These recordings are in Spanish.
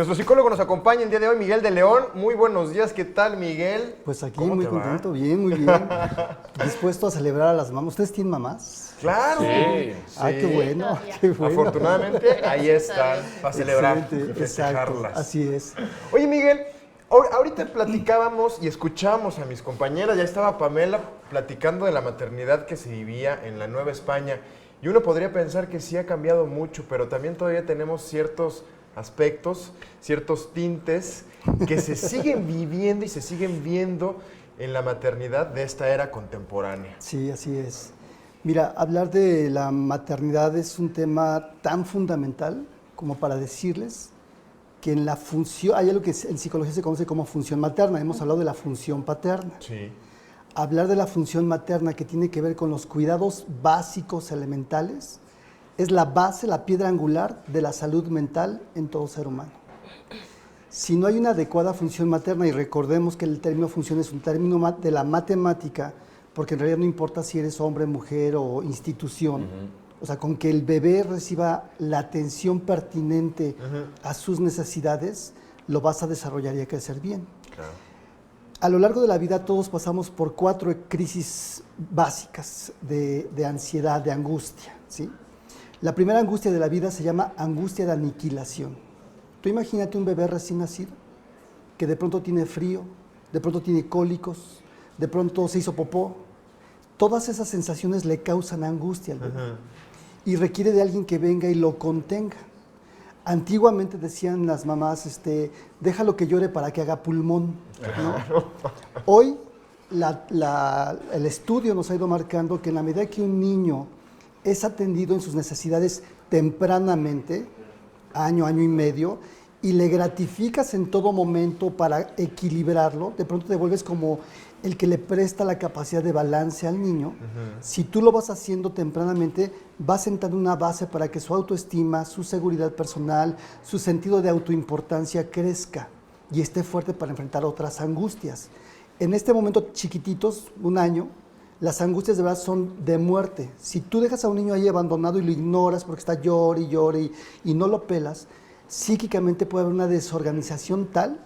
Nuestro psicólogo nos acompaña el día de hoy, Miguel de León. Muy buenos días, ¿qué tal, Miguel? Pues aquí muy contento, bien, muy bien. Dispuesto a celebrar a las mamás. ¿Ustedes tienen mamás? ¡Claro! Sí. Ah, qué bueno, qué bueno. Afortunadamente, ahí están, para celebrar y Excelente, festejarlas. exacto, así es. Oye, Miguel, ahorita platicábamos y escuchábamos a mis compañeras, ya estaba Pamela platicando de la maternidad que se vivía en la Nueva España. Y uno podría pensar que sí ha cambiado mucho, pero también todavía tenemos ciertos aspectos, ciertos tintes que se siguen viviendo y se siguen viendo en la maternidad de esta era contemporánea. Sí, así es. Mira, hablar de la maternidad es un tema tan fundamental como para decirles que en la función, hay algo que en psicología se conoce como función materna. Hemos hablado de la función paterna. Sí. Hablar de la función materna que tiene que ver con los cuidados básicos elementales es la base, la piedra angular de la salud mental en todo ser humano. Si no hay una adecuada función materna, y recordemos que el término función es un término de la matemática, porque en realidad no importa si eres hombre, mujer o institución, o sea, con que el bebé reciba la atención pertinente a sus necesidades, lo vas a desarrollar y a crecer bien. Claro. A lo largo de la vida todos pasamos por 4 crisis básicas de ansiedad, de angustia, ¿sí? La primera angustia de la vida se llama angustia de aniquilación. Tú imagínate un bebé recién nacido que de pronto tiene frío, de pronto tiene cólicos, de pronto se hizo popó. Todas esas sensaciones le causan angustia al bebé y requiere de alguien que venga y lo contenga. Antiguamente decían las mamás, déjalo que llore para que haga pulmón, ¿no? Hoy el estudio nos ha ido marcando que en la medida que un niño es atendido en sus necesidades tempranamente, año y medio, y le gratificas en todo momento para equilibrarlo, de pronto te vuelves como el que le presta la capacidad de balance al niño. Si tú lo vas haciendo tempranamente, vas sentando una base para que su autoestima, su seguridad personal, su sentido de autoimportancia crezca y esté fuerte para enfrentar otras angustias. En este momento, chiquititos, 1 año, las angustias de verdad son de muerte. Si tú dejas a un niño ahí abandonado y lo ignoras porque está llore y no lo pelas, psíquicamente puede haber una desorganización tal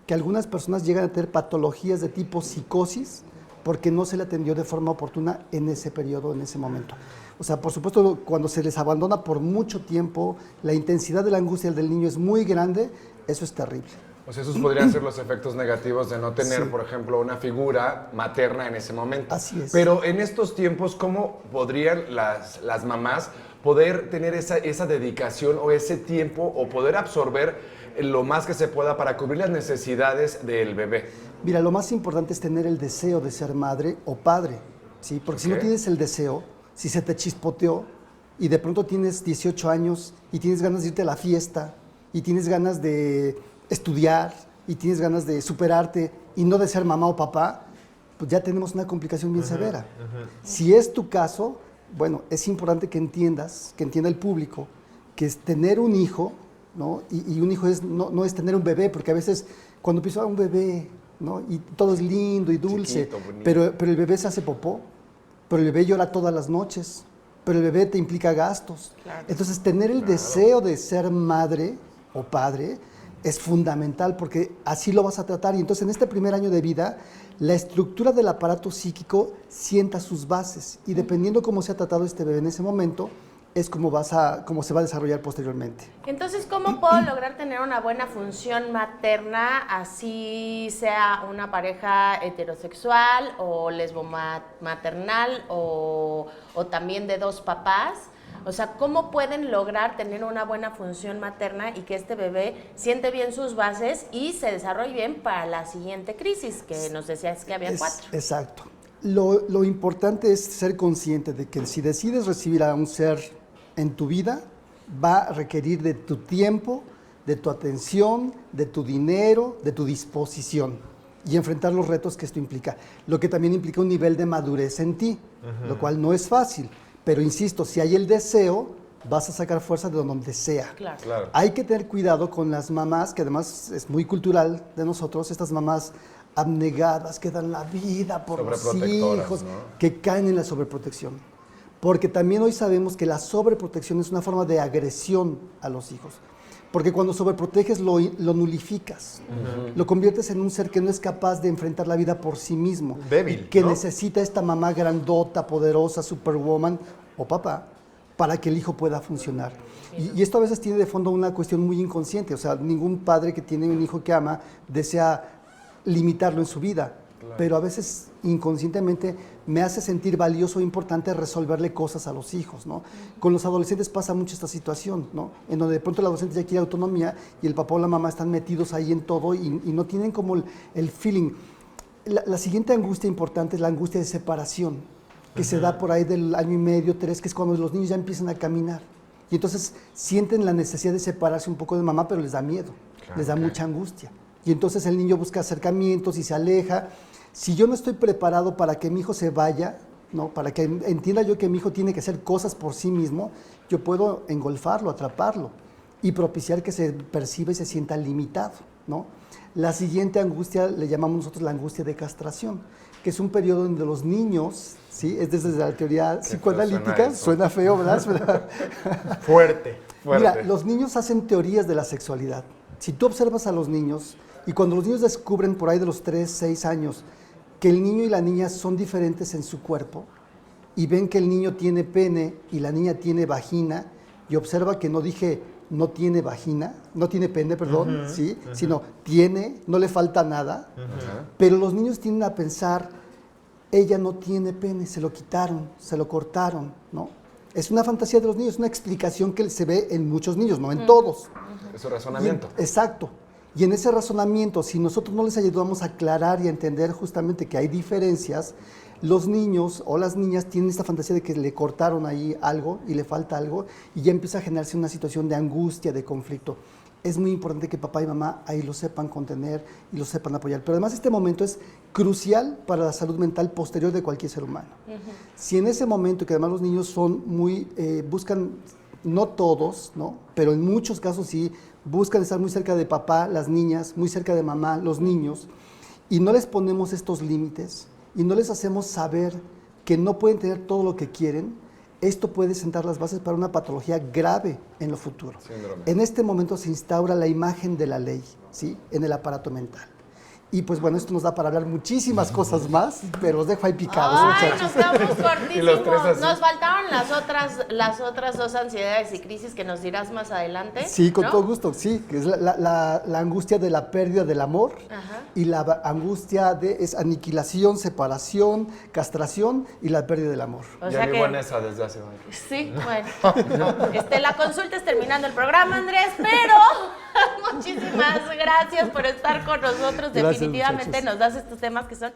que algunas personas llegan a tener patologías de tipo psicosis porque no se le atendió de forma oportuna en ese periodo, en ese momento. O sea, por supuesto, cuando se les abandona por mucho tiempo, la intensidad de la angustia del niño es muy grande, eso es terrible. O sea, esos podrían ser los efectos negativos de no tener, Sí. por ejemplo, una figura materna en ese momento. Así es. Pero en estos tiempos, ¿cómo podrían las mamás poder tener esa dedicación o ese tiempo o poder absorber lo más que se pueda para cubrir las necesidades del bebé? Mira, lo más importante es tener el deseo de ser madre o padre, ¿sí? Porque si no tienes el deseo, si se te chispoteó y de pronto tienes 18 años y tienes ganas de irte a la fiesta y tienes ganas de estudiar y tienes ganas de superarte y no de ser mamá o papá, pues ya tenemos una complicación bien severa. Si es tu caso, bueno, es importante que entienda el público, que es tener un hijo, ¿no? Y un hijo no es tener un bebé, porque a veces cuando pienso un bebé, ¿no? Y todo es lindo y dulce, Chiquito, bonito. pero el bebé se hace popó, pero el bebé llora todas las noches, pero el bebé te implica gastos. Claro. Entonces, tener el deseo de ser madre o padre es fundamental porque así lo vas a tratar. Y entonces, en este primer año de vida, la estructura del aparato psíquico sienta sus bases y dependiendo cómo se ha tratado este bebé en ese momento, es cómo se va a desarrollar posteriormente. Entonces, ¿cómo puedo lograr tener una buena función materna, así sea una pareja heterosexual o lesbomaternal o también de 2 papás? O sea, ¿cómo pueden lograr tener una buena función materna y que este bebé siente bien sus bases y se desarrolle bien para la siguiente crisis, que nos decías que había 4? Exacto. Lo importante es ser consciente de que si decides recibir a un ser en tu vida, va a requerir de tu tiempo, de tu atención, de tu dinero, de tu disposición y enfrentar los retos que esto implica. Lo que también implica un nivel de madurez en ti, lo cual no es fácil. Pero insisto, si hay el deseo, vas a sacar fuerza de donde sea. Claro. Hay que tener cuidado con las mamás, que además es muy cultural de nosotros, estas mamás abnegadas que dan la vida por los hijos, ¿no? Que caen en la sobreprotección. Porque también hoy sabemos que la sobreprotección es una forma de agresión a los hijos. Porque cuando sobreproteges lo nulificas, lo conviertes en un ser que no es capaz de enfrentar la vida por sí mismo. Débil, y que ¿no? necesita esta mamá grandota, poderosa, superwoman o papá para que el hijo pueda funcionar. Y esto a veces tiene de fondo una cuestión muy inconsciente. O sea, ningún padre que tiene un hijo que ama desea limitarlo en su vida. Claro. Pero a veces inconscientemente me hace sentir valioso e importante resolverle cosas a los hijos, ¿no? Con los adolescentes pasa mucho esta situación, ¿no? En donde de pronto el adolescente ya quiere autonomía y el papá o la mamá están metidos ahí en todo y no tienen como el feeling. La siguiente angustia importante es la angustia de separación, que se da por ahí del año y medio, 3, que es cuando los niños ya empiezan a caminar. Y entonces sienten la necesidad de separarse un poco de mamá, pero les da miedo, les da mucha angustia. Y entonces el niño busca acercamientos y se aleja. Si yo no estoy preparado para que mi hijo se vaya, ¿no? Para que entienda yo que mi hijo tiene que hacer cosas por sí mismo, yo puedo engolfarlo, atraparlo y propiciar que se perciba y se sienta limitado, ¿no? La siguiente angustia le llamamos nosotros la angustia de castración, que es un periodo donde los niños, ¿sí? Es desde la teoría psicoanalítica, suena feo, ¿verdad? Fuerte. Mira, los niños hacen teorías de la sexualidad. Si tú observas a los niños, y cuando los niños descubren por ahí de los 3, 6 años que el niño y la niña son diferentes en su cuerpo, y ven que el niño tiene pene y la niña tiene vagina, y observa que no dije no tiene vagina, no tiene pene, perdón, ¿sí? Sino tiene, no le falta nada, pero los niños tienden a pensar, ella no tiene pene, se lo quitaron, se lo cortaron, ¿no? Es una fantasía de los niños, una explicación que se ve en muchos niños, no en todos. Es un razonamiento. Exacto. Y en ese razonamiento, si nosotros no les ayudamos a aclarar y a entender justamente que hay diferencias, los niños o las niñas tienen esta fantasía de que le cortaron ahí algo y le falta algo y ya empieza a generarse una situación de angustia, de conflicto. Es muy importante que papá y mamá ahí lo sepan contener y lo sepan apoyar. Pero además este momento es crucial para la salud mental posterior de cualquier ser humano. Si en ese momento, que además los niños son muy, buscan, no todos, ¿no? Pero en muchos casos sí, buscan estar muy cerca de papá, las niñas, muy cerca de mamá, los niños, y no les ponemos estos límites y no les hacemos saber que no pueden tener todo lo que quieren, esto puede sentar las bases para una patología grave en lo futuro. Síndrome. En este momento se instaura la imagen de la ley, ¿sí? En el aparato mental. Y pues bueno, esto nos da para hablar muchísimas cosas más, pero los dejo ahí picados, Ay, muchachos. nos quedamos Y los tres cortísimos. así. Nos faltaron las otras dos ansiedades y crisis que nos dirás más adelante. Sí, con ¿no? todo gusto, sí, que es la angustia de la pérdida del amor. Ajá. Y la angustia es aniquilación, separación, castración y la pérdida del amor. O Ya sea vivo que, en esa desde hace años. sí, bueno. La consulta es terminando el programa, Andrés, pero muchísimas gracias por estar con nosotros. Gracias, Definitivamente muchachos. nos das estos temas que son